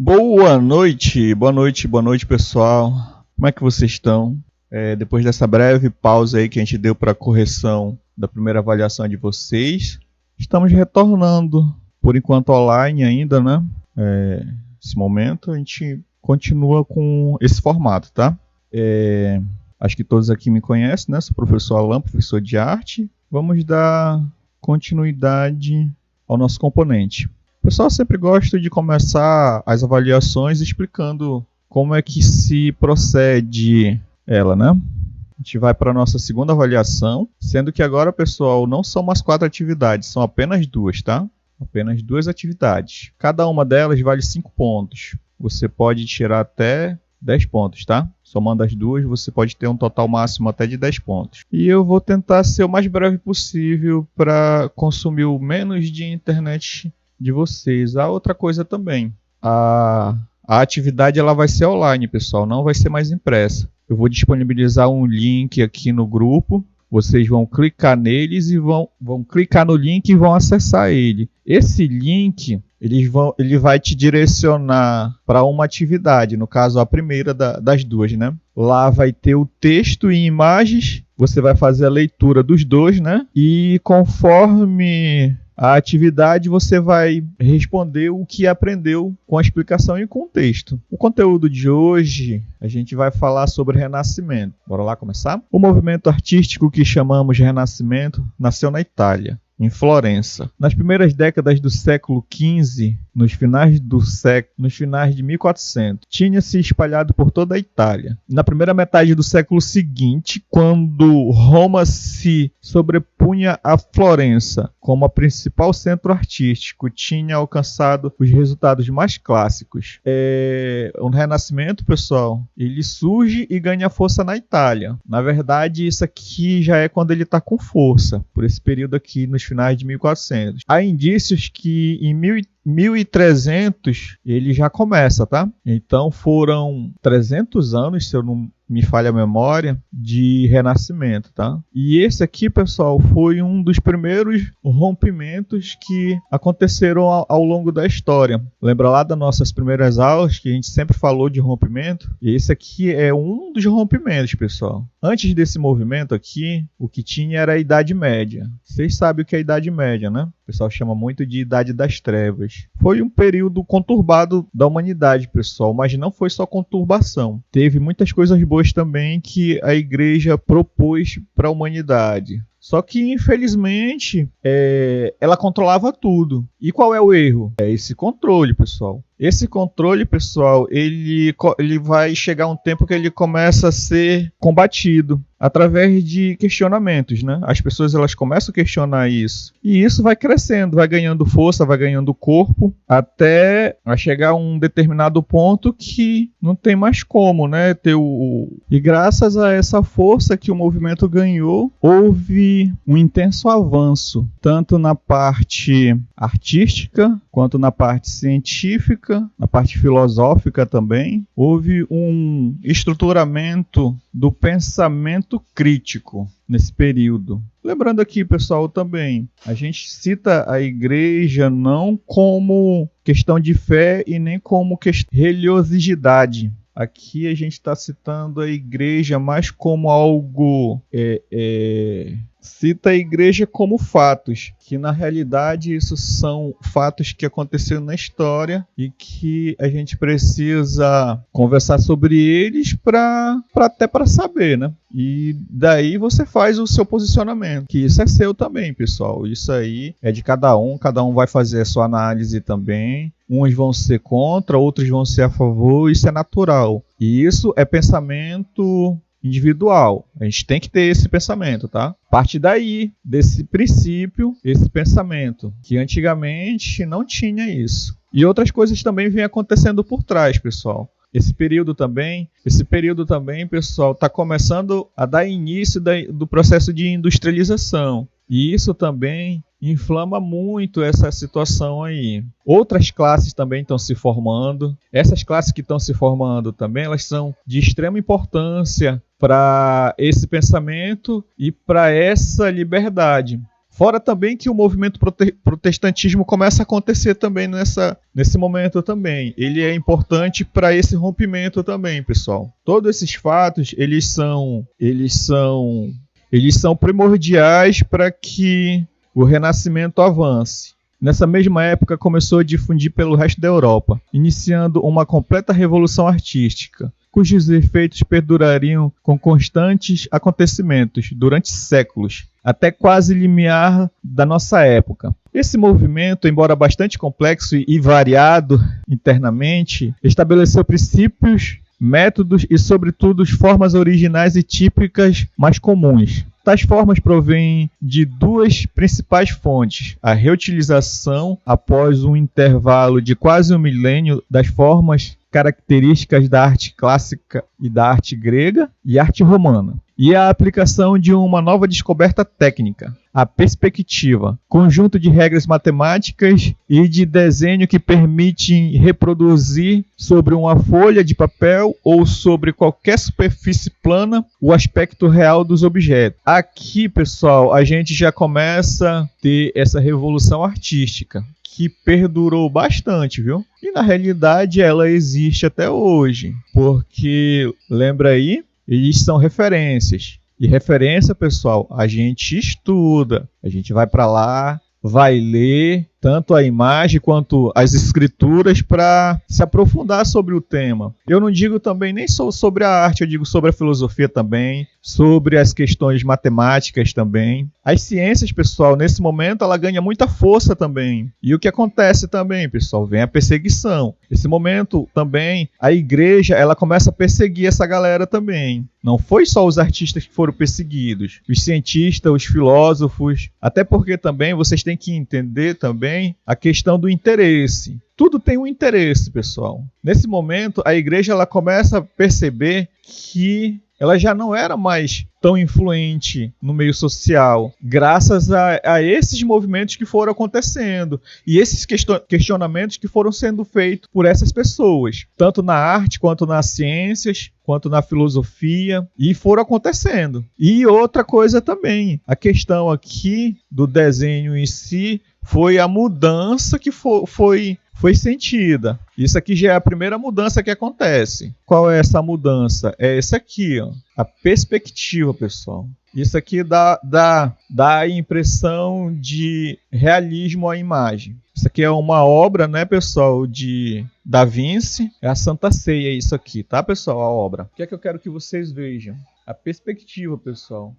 Boa noite, pessoal. Como é que vocês estão? Depois dessa breve pausa aí que a gente deu para correção da primeira avaliação de vocês, estamos retornando, por enquanto online ainda, né? Nesse momento a gente continua com esse formato, tá? Acho que todos aqui me conhecem, né? Sou o professor Alan, professor de arte. Vamos dar continuidade ao nosso componente. O pessoal sempre gosta de começar as avaliações explicando como é que se procede ela, né? A gente vai para a nossa segunda avaliação, sendo que agora, pessoal, não são mais 4 atividades, são apenas 2, tá? Apenas 2 atividades. Cada uma delas vale 5 pontos. Você pode tirar até 10 pontos, tá? Somando as duas, você pode ter um total máximo até de 10 pontos. E eu vou tentar ser o mais breve possível para consumir o menos de internet de vocês. A outra coisa também, a atividade ela vai ser online, pessoal, não vai ser mais impressa. Eu vou disponibilizar um link aqui no grupo. Vocês vão clicar neles e vão clicar no link e vão acessar ele. Esse link ele vai te direcionar para uma atividade, no caso a primeira das duas, né? Lá vai ter o texto e imagens. Você vai fazer a leitura dos dois, né? E conforme a atividade, você vai responder o que aprendeu com a explicação e com o texto. O conteúdo de hoje, a gente vai falar sobre Renascimento. Bora lá começar? O movimento artístico que chamamos de Renascimento nasceu na Itália, em Florença. Nas primeiras décadas do século XV, nos finais de 1400, tinha se espalhado por toda a Itália. Na primeira metade do século seguinte, quando Roma se sobrepunha a Florença como a principal centro artístico, tinha alcançado os resultados mais clássicos. O Renascimento, pessoal, ele surge e ganha força na Itália. Na verdade, isso aqui já é quando ele está com força, por esse período aqui, nos finais de 1400. Há indícios que em 1300 ele já começa, tá? Então foram 300 anos, se eu não me falha a memória, de renascimento, tá? E esse aqui, pessoal, foi um dos primeiros rompimentos que aconteceram ao longo da história. Lembra lá das nossas primeiras aulas que a gente sempre falou de rompimento? E esse aqui é um dos rompimentos, pessoal. Antes desse movimento aqui, o que tinha era a Idade Média. Vocês sabem o que é a Idade Média, né? O pessoal chama muito de Idade das Trevas. Foi um período conturbado da humanidade, pessoal, mas não foi só conturbação. Teve muitas coisas boas também que a igreja propôs para a humanidade. Só que, infelizmente, ela controlava tudo. E qual é o erro? É esse controle, pessoal. Esse controle, pessoal, ele vai chegar um tempo que ele começa a ser combatido através de questionamentos, né? As pessoas elas começam a questionar isso. E isso vai crescendo, vai ganhando força, vai ganhando corpo, até chegar a um determinado ponto que não tem mais como, né? E graças a essa força que o movimento ganhou, houve um intenso avanço, tanto na parte artística, quanto na parte científica, na parte filosófica também. Houve um estruturamento do pensamento crítico nesse período. Lembrando aqui, pessoal, também, a gente cita a igreja não como questão de fé e nem como religiosidade. Aqui a gente está citando a igreja mais como algo... Cita a igreja como fatos, que na realidade isso são fatos que aconteceram na história e que a gente precisa conversar sobre eles até para saber, né? E daí você faz o seu posicionamento, que isso é seu também, pessoal. Isso aí é de cada um vai fazer a sua análise também. Uns vão ser contra, outros vão ser a favor, isso é natural. E isso é pensamento individual. A gente tem que ter esse pensamento, tá? Parte daí, desse princípio, esse pensamento, que antigamente não tinha isso. E outras coisas também vêm acontecendo por trás, pessoal. Esse período também, pessoal, está começando a dar início do processo de industrialização. E isso também inflama muito essa situação aí. Outras classes também estão se formando. Essas classes que estão se formando também, elas são de extrema importância para esse pensamento e para essa liberdade. Fora também que o movimento protestantismo começa a acontecer também nesse momento também. Ele é importante para esse rompimento também, pessoal. Todos esses fatos, eles são primordiais para que o Renascimento avance. Nessa mesma época começou a difundir pelo resto da Europa, iniciando uma completa revolução artística, cujos efeitos perdurariam com constantes acontecimentos durante séculos, até quase limiar da nossa época. Esse movimento, embora bastante complexo e variado internamente, estabeleceu princípios, métodos e, sobretudo, formas originais e típicas mais comuns. Tais formas provêm de duas principais fontes: a reutilização, após um intervalo de quase um milênio, das formas características da arte clássica e da arte grega e arte romana, e a aplicação de uma nova descoberta técnica, a perspectiva, conjunto de regras matemáticas e de desenho que permitem reproduzir sobre uma folha de papel ou sobre qualquer superfície plana o aspecto real dos objetos. Aqui, pessoal, a gente já começa a ter essa revolução artística, que perdurou bastante, viu? E na realidade ela existe até hoje, porque, lembra aí, eles são referências. E referência, pessoal, a gente estuda, a gente vai para lá, vai ler tanto a imagem quanto as escrituras para se aprofundar sobre o tema. Eu não digo também nem só sobre a arte, eu digo sobre a filosofia também, sobre as questões matemáticas também. As ciências, pessoal, nesse momento ela ganha muita força também. E o que acontece também, pessoal? Vem a perseguição. Nesse momento também a igreja ela começa a perseguir essa galera também. Não foi só os artistas que foram perseguidos, os cientistas, os filósofos, até porque também vocês têm que entender também a questão do interesse. Tudo tem um interesse, pessoal. Nesse momento, a igreja ela começa a perceber que ela já não era mais tão influente no meio social, graças a esses movimentos que foram acontecendo e esses questionamentos que foram sendo feitos por essas pessoas, tanto na arte, quanto nas ciências, quanto na filosofia, e foram acontecendo. E outra coisa também, a questão aqui do desenho em si foi a mudança que foi sentida. Isso aqui já é a primeira mudança que acontece. Qual é essa mudança? É essa aqui, ó, a perspectiva, pessoal. Isso aqui dá a impressão de realismo à imagem. Isso aqui é uma obra, né, pessoal, de Da Vinci. É a Santa Ceia, isso aqui, tá, pessoal? A obra. O que é que eu quero que vocês vejam? A perspectiva, pessoal.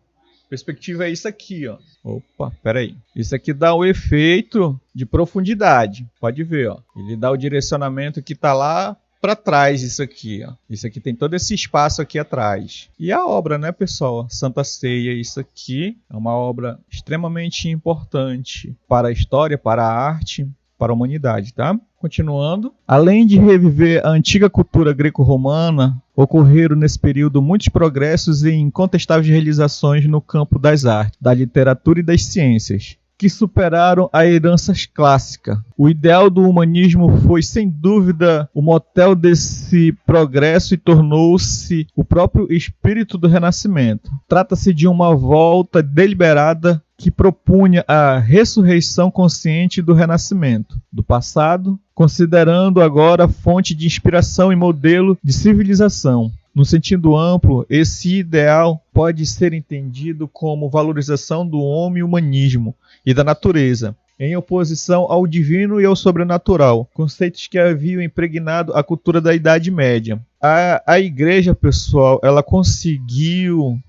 Perspectiva é isso aqui, ó. Opa, peraí. Isso aqui dá o efeito de profundidade. Pode ver, ó. Ele dá o direcionamento que tá lá para trás, isso aqui, ó. Isso aqui tem todo esse espaço aqui atrás. E a obra, né, pessoal? Santa Ceia, isso aqui é uma obra extremamente importante para a história, para a arte, para a humanidade, tá? Continuando. Além de reviver a antiga cultura greco-romana, ocorreram nesse período muitos progressos e incontestáveis realizações no campo das artes, da literatura e das ciências, que superaram a herança clássica. O ideal do humanismo foi, sem dúvida, o motel desse progresso e tornou-se o próprio espírito do Renascimento. Trata-se de uma volta deliberada que propunha a ressurreição consciente do Renascimento, do passado, considerando agora fonte de inspiração e modelo de civilização. No sentido amplo, esse ideal pode ser entendido como valorização do homem e humanismo e da natureza, em oposição ao divino e ao sobrenatural, conceitos que haviam impregnado a cultura da Idade Média. A igreja, pessoal, ela conseguiu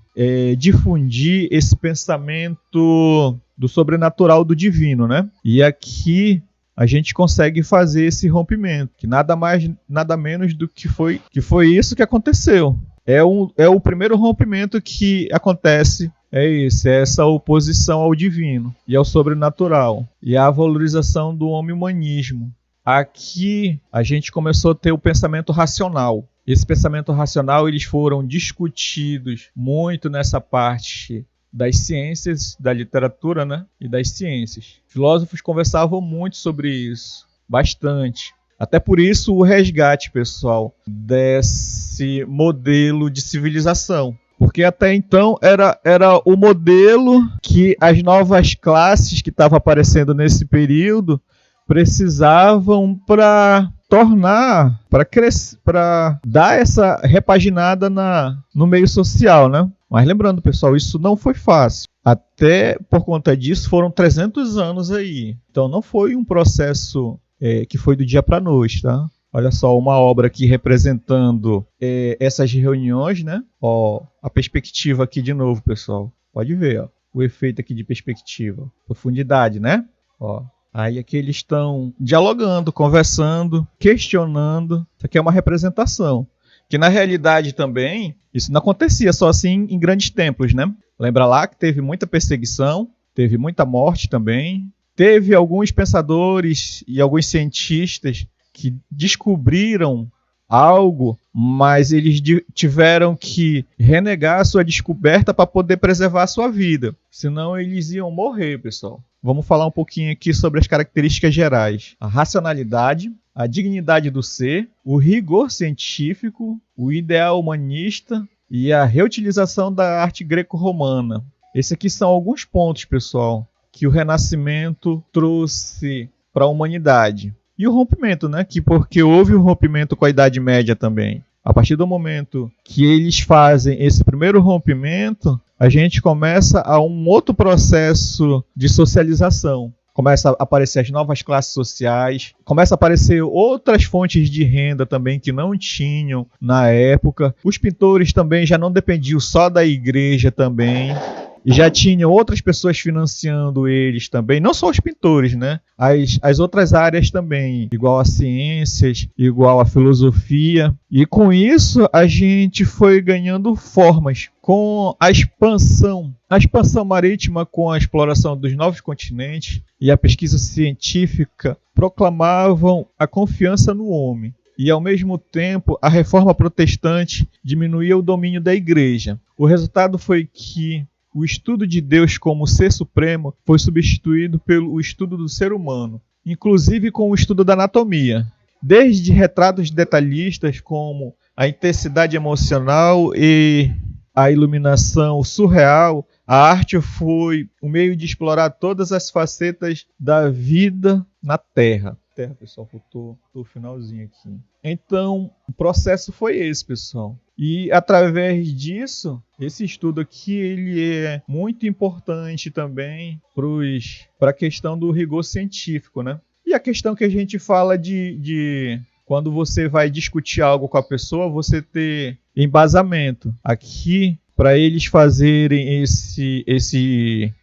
difundir esse pensamento do sobrenatural, do divino, né? E aqui a gente consegue fazer esse rompimento, que nada mais, nada menos do que foi isso que aconteceu. É o primeiro rompimento que acontece, é essa oposição ao divino e ao sobrenatural, e a valorização do homem-humanismo. Aqui a gente começou a ter o pensamento racional. Esse pensamento racional, eles foram discutidos muito nessa parte das ciências, da literatura, né? E das ciências. Filósofos conversavam muito sobre isso, bastante. Até por isso o resgate, pessoal, desse modelo de civilização. Porque até então era o modelo que as novas classes que estavam aparecendo nesse período precisavam para tornar, para crescer, para dar essa repaginada no meio social, né? Mas lembrando, pessoal, isso não foi fácil. Até por conta disso foram 300 anos aí. Então não foi um processo que foi do dia para a noite, tá? Olha só, uma obra aqui representando essas reuniões, né? Ó, a perspectiva aqui de novo, pessoal. Pode ver, ó, o efeito aqui de perspectiva. Profundidade, né? Ó, aí aqui eles estão dialogando, conversando, questionando. Isso aqui é uma representação. Que na realidade também, isso não acontecia só assim em grandes templos, né? Lembra lá que teve muita perseguição, teve muita morte também. Teve alguns pensadores e alguns cientistas que descobriram algo, mas eles tiveram que renegar a sua descoberta para poder preservar a sua vida. Senão eles iam morrer, pessoal. Vamos falar um pouquinho aqui sobre as características gerais. A racionalidade, a dignidade do ser, o rigor científico, o ideal humanista e a reutilização da arte greco-romana. Esses aqui são alguns pontos, pessoal, que o Renascimento trouxe para a humanidade. E o rompimento, né? Porque houve um rompimento com a Idade Média também. A partir do momento que eles fazem esse primeiro rompimento, a gente começa a um outro processo de socialização. Começa a aparecer as novas classes sociais, começa a aparecer outras fontes de renda também que não tinham na época. Os pintores também já não dependiam só da igreja também. E já tinha outras pessoas financiando eles também, não só os pintores, né? As outras áreas também, igual a ciências, igual a filosofia. E com isso a gente foi ganhando formas. Com a expansão marítima, com a exploração dos novos continentes e a pesquisa científica proclamavam a confiança no homem. E, ao mesmo tempo, a reforma protestante diminuía o domínio da igreja. O resultado foi que o estudo de Deus como ser supremo foi substituído pelo estudo do ser humano, inclusive com o estudo da anatomia. Desde retratos detalhistas como a intensidade emocional e a iluminação surreal, a arte foi o meio de explorar todas as facetas da vida na Terra. Pessoal, faltou o finalzinho aqui. Então, o processo foi esse, pessoal. E através disso, esse estudo aqui ele é muito importante também para a questão do rigor científico, né? E a questão que a gente fala de quando você vai discutir algo com a pessoa, você ter embasamento. Aqui, para eles fazerem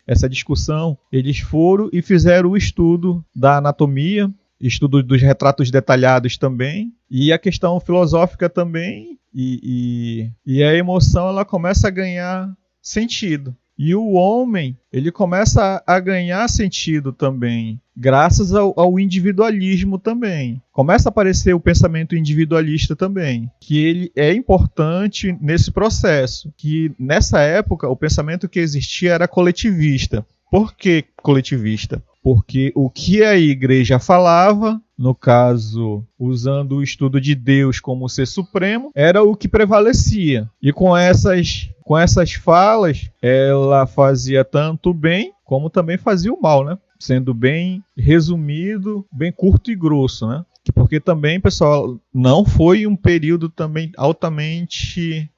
essa discussão, eles foram e fizeram o estudo da anatomia, estudo dos retratos detalhados também, e a questão filosófica também, e a emoção ela começa a ganhar sentido. E o homem, ele começa a ganhar sentido também, graças ao individualismo também. Começa a aparecer o pensamento individualista também, que ele é importante nesse processo, que nessa época o pensamento que existia era coletivista. Por que coletivista? Porque o que a igreja falava, no caso, usando o estudo de Deus como ser supremo, era o que prevalecia. E com essas falas, ela fazia tanto o bem, como também fazia o mal, né? Sendo bem resumido, bem curto e grosso, né? Porque também, pessoal, não foi um período também altamente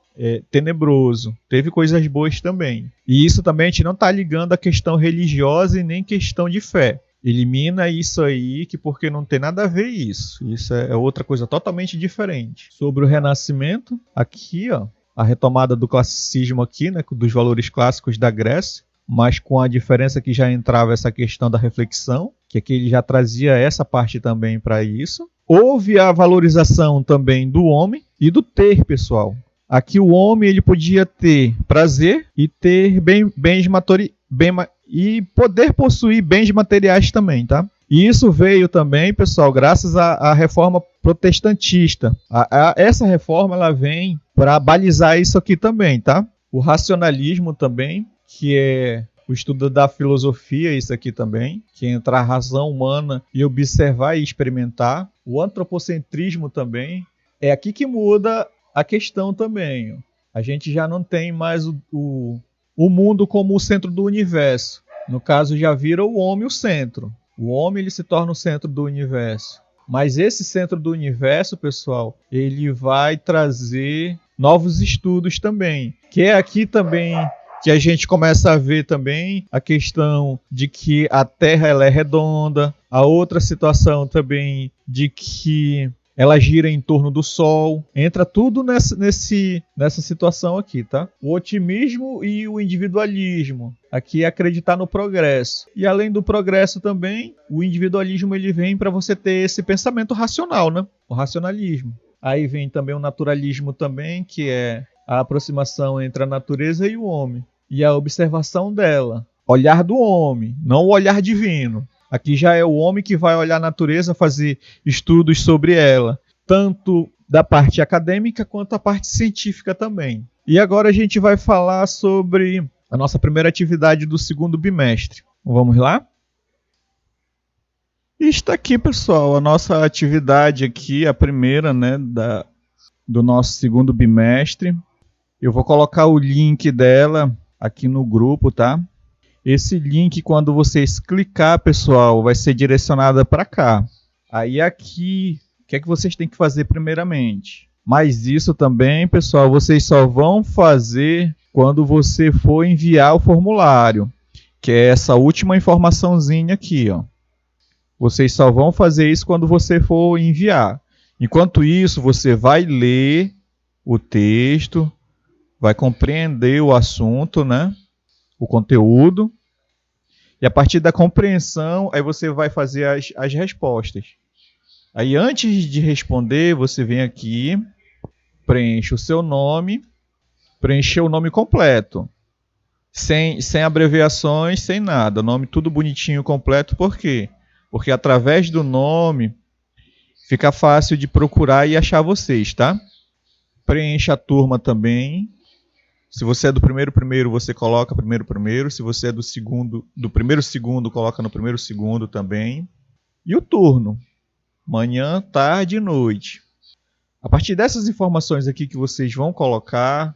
tenebroso. Teve coisas boas também. E isso também a gente não está ligando a questão religiosa e nem questão de fé. Elimina isso aí, porque não tem nada a ver isso. Isso é outra coisa totalmente diferente. Sobre o Renascimento, aqui, ó, a retomada do classicismo aqui, né, dos valores clássicos da Grécia, mas com a diferença que já entrava essa questão da reflexão, que aqui ele já trazia essa parte também para isso. Houve a valorização também do homem e do ter, pessoal. Aqui o homem ele podia ter prazer e ter e poder possuir bens materiais também, tá? E isso veio também, pessoal, graças à reforma protestantista. Essa reforma ela vem para balizar isso aqui também, tá? O racionalismo também, que é o estudo da filosofia, isso aqui também, que entra a razão humana e observar e experimentar. O antropocentrismo também. É aqui que muda a questão também. A gente já não tem mais o mundo como o centro do universo. No caso, já vira o homem o centro. O homem ele se torna o centro do universo. Mas esse centro do universo, pessoal, ele vai trazer novos estudos também. Que é aqui também que a gente começa a ver também a questão de que a Terra ela é redonda. A outra situação também de que ela gira em torno do Sol. Entra tudo nessa situação aqui, tá? O otimismo e o individualismo. Aqui é acreditar no progresso. E além do progresso também, o individualismo ele vem para você ter esse pensamento racional, né? O racionalismo. Aí vem também o naturalismo também, que é a aproximação entre a natureza e o homem. E a observação dela. Olhar do homem, não o olhar divino. Aqui já é o homem que vai olhar a natureza, fazer estudos sobre ela, tanto da parte acadêmica quanto a parte científica também. E agora a gente vai falar sobre a nossa primeira atividade do segundo bimestre. Vamos lá? E está aqui, pessoal, a nossa atividade aqui, a primeira, né, do nosso segundo bimestre. Eu vou colocar o link dela aqui no grupo, tá? Esse link, quando vocês clicar, pessoal, vai ser direcionado para cá. Aí aqui, o que é que vocês têm que fazer primeiramente? Mas isso também, pessoal, vocês só vão fazer quando você for enviar o formulário, que é essa última informaçãozinha aqui, ó. Vocês só vão fazer isso quando você for enviar. Enquanto isso, você vai ler o texto, vai compreender o assunto, né? O conteúdo, e a partir da compreensão, aí você vai fazer as respostas. Aí antes de responder, você vem aqui, preenche o seu nome, preencher o nome completo, sem abreviações, sem nada, o nome tudo bonitinho, completo, por quê? Porque através do nome, fica fácil de procurar e achar vocês, tá? Preencha a turma também. Se você é do primeiro, você coloca primeiro. Se você é do primeiro, coloca no primeiro, também. E o turno. Manhã, tarde e noite. A partir dessas informações aqui que vocês vão colocar,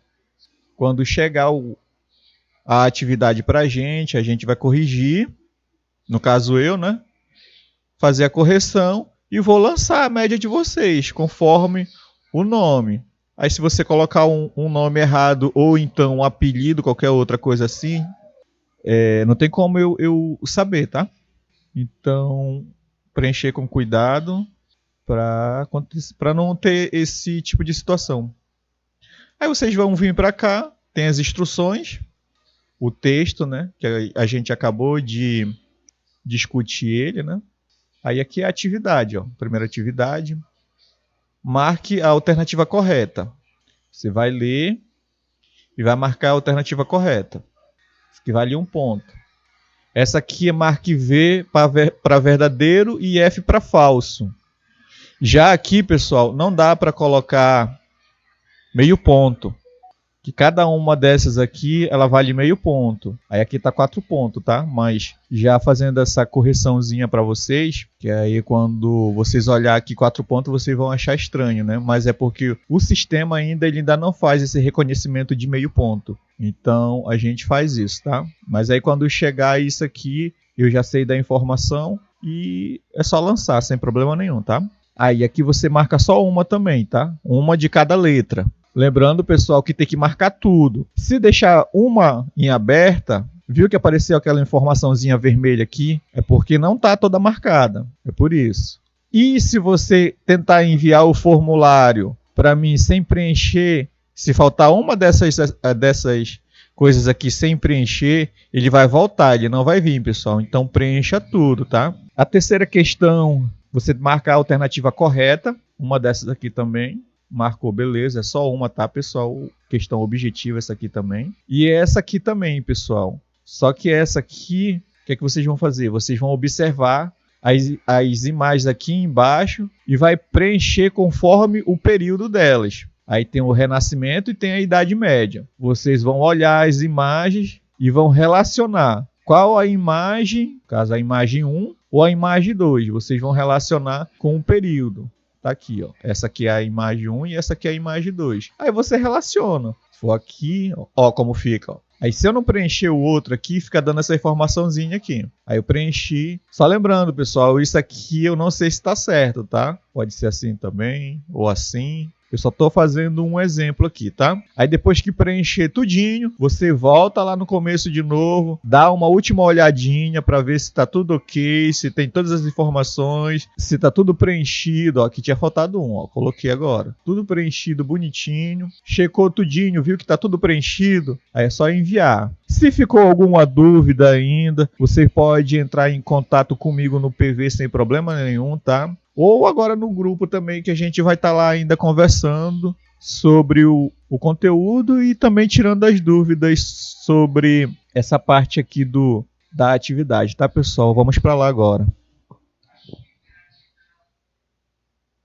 quando chegar a atividade para a gente vai corrigir. No caso eu, né? Fazer a correção e vou lançar a média de vocês, conforme o nome. Aí se você colocar um nome errado ou então um apelido, qualquer outra coisa assim, não tem como eu saber, tá? Então, preencher com cuidado para não ter esse tipo de situação. Aí vocês vão vir para cá, tem as instruções, o texto, né? Que a gente acabou de discutir ele, né? Aí aqui é a atividade, ó. Primeira atividade. Marque a alternativa correta. Você vai ler e vai marcar a alternativa correta. Isso aqui vale 1 ponto. Essa aqui é marque V para verdadeiro e F para falso. Já aqui, pessoal, não dá para colocar meio ponto. Que cada uma dessas aqui, ela vale meio ponto. Aí aqui tá 4 pontos, tá? Mas já fazendo essa correçãozinha para vocês, que aí quando vocês olhar aqui 4 pontos, vocês vão achar estranho, né? Mas é porque o sistema ele ainda não faz esse reconhecimento de meio ponto. Então, a gente faz isso, tá? Mas aí quando chegar isso aqui, eu já sei da informação e é só lançar, sem problema nenhum, tá? Aí aqui você marca só uma também, tá? Uma de cada letra. Lembrando, pessoal, que tem que marcar tudo. Se deixar uma em aberta, viu que apareceu aquela informaçãozinha vermelha aqui? É porque não está toda marcada. É por isso. E se você tentar enviar o formulário para mim sem preencher, se faltar uma dessas coisas aqui sem preencher, ele vai voltar, ele não vai vir, pessoal. Então preencha tudo, tá? A terceira questão, você marca a alternativa correta. Uma dessas aqui também. Marcou, beleza, é só uma, tá, pessoal? Questão objetiva essa aqui também. E essa aqui também, pessoal. Só que essa aqui, o que é que vocês vão fazer? Vocês vão observar as imagens aqui embaixo e vai preencher conforme o período delas. Aí tem o Renascimento e tem a Idade Média. Vocês vão olhar as imagens e vão relacionar qual a imagem, no caso a imagem 1 ou a imagem 2. Vocês vão relacionar com o período. Tá aqui, ó. Essa aqui é a imagem 1 e essa aqui é a imagem 2. Aí você relaciona. Se for aqui, ó como fica, ó. Aí se eu não preencher o outro aqui, fica dando essa informaçãozinha aqui. Aí eu preenchi. Só lembrando, pessoal, isso aqui eu não sei se está certo, tá? Pode ser assim também, ou assim. Eu só estou fazendo um exemplo aqui, tá? Aí depois que preencher tudinho, você volta lá no começo de novo, dá uma última olhadinha para ver se está tudo ok, se tem todas as informações, se está tudo preenchido. Ó, aqui tinha faltado um, ó, coloquei agora. Tudo preenchido bonitinho. Checou tudinho, viu que está tudo preenchido? Aí é só enviar. Se ficou alguma dúvida ainda, você pode entrar em contato comigo no PV sem problema nenhum, tá? Ou agora no grupo também, que a gente vai estar lá ainda conversando sobre o conteúdo e também tirando as dúvidas sobre essa parte aqui da atividade, tá, pessoal? Vamos para lá agora.